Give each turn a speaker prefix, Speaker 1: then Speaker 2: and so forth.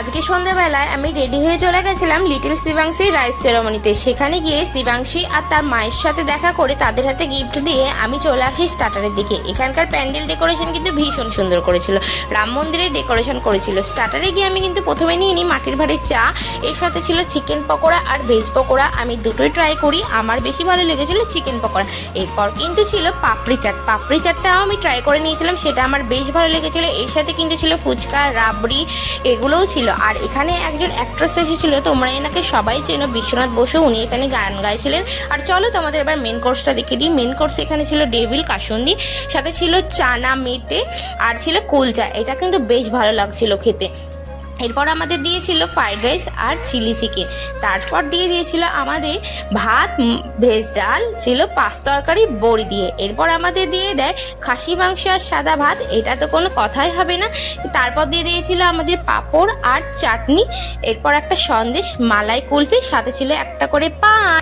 Speaker 1: আজকে সন্ধ্যাবেলায় আমি রেডি হয়ে চলে গেছিলাম লিটল শিবাংশী রাইস সেরেমনিতে। সেখানে গিয়ে শিবাংশী আর তার মায়ের সাথে দেখা করে তাদের হাতে গিফট দিয়ে আমি চলে আসি স্টার্টারের দিকে। এখানকার প্যান্ডেল ডেকোরেশন কিন্তু ভীষণ সুন্দর করেছিল, রাম মন্দিরের ডেকোরেশন করেছিল। স্টার্টারে গিয়ে আমি কিন্তু প্রথমে নিয়ে নিই মাটির ভাঁড়ের চা, এর সাথে ছিল চিকেন পকোড়া আর ভেজ পকোড়া। আমি দুটোই ট্রাই করি, আমার বেশি ভালো লেগেছিল চিকেন পকোড়া। এরপর কিন্তু ছিল পাপড়ি চাট, পাপড়ি চাটটাও আমি ট্রাই করে নিয়েছিলাম, সেটা আমার বেশ ভালো লেগেছিলো। এর সাথে কিন্তু ছিল ফুচকা, রাবড়ি, এগুলোও ছিল। আর এখানে একজন অ্যাক্ট্রেস এসেছিল, তোমরা এনাকে সবাই চেনো, বিশ্বনাথ বসু, উনি এখানে গান গাইছিলেন। আর চলো তোমাদের এবার মেন কোর্সটা দেখে দিই। মেন কোর্স এখানে ছিল ডেভিল কাসুন্দি, সাথে ছিল চানা মেটে আর ছিল কুলচা। এটা কিন্তু বেশ ভালো লাগছিল খেতে। এরপর আমাদের দিয়েছিল ফ্রাইড রাইস আর চিলি চিকেন। তারপর দিয়ে দিয়েছিল আমাদের ভাত, ভেজ ডাল, ছিল পাঁচ তরকারি বড়ি দিয়ে। এরপর আমাদের দিয়ে দেয় খাসি মাংস আর সাদা ভাত, এটা তো কোনো কথাই হবে না। তারপর দিয়ে দিয়েছিল আমাদের পাঁপড় আর চাটনি। এরপর একটা সন্দেশ, মালাই কুলফি, সাথে ছিল একটা করে পান।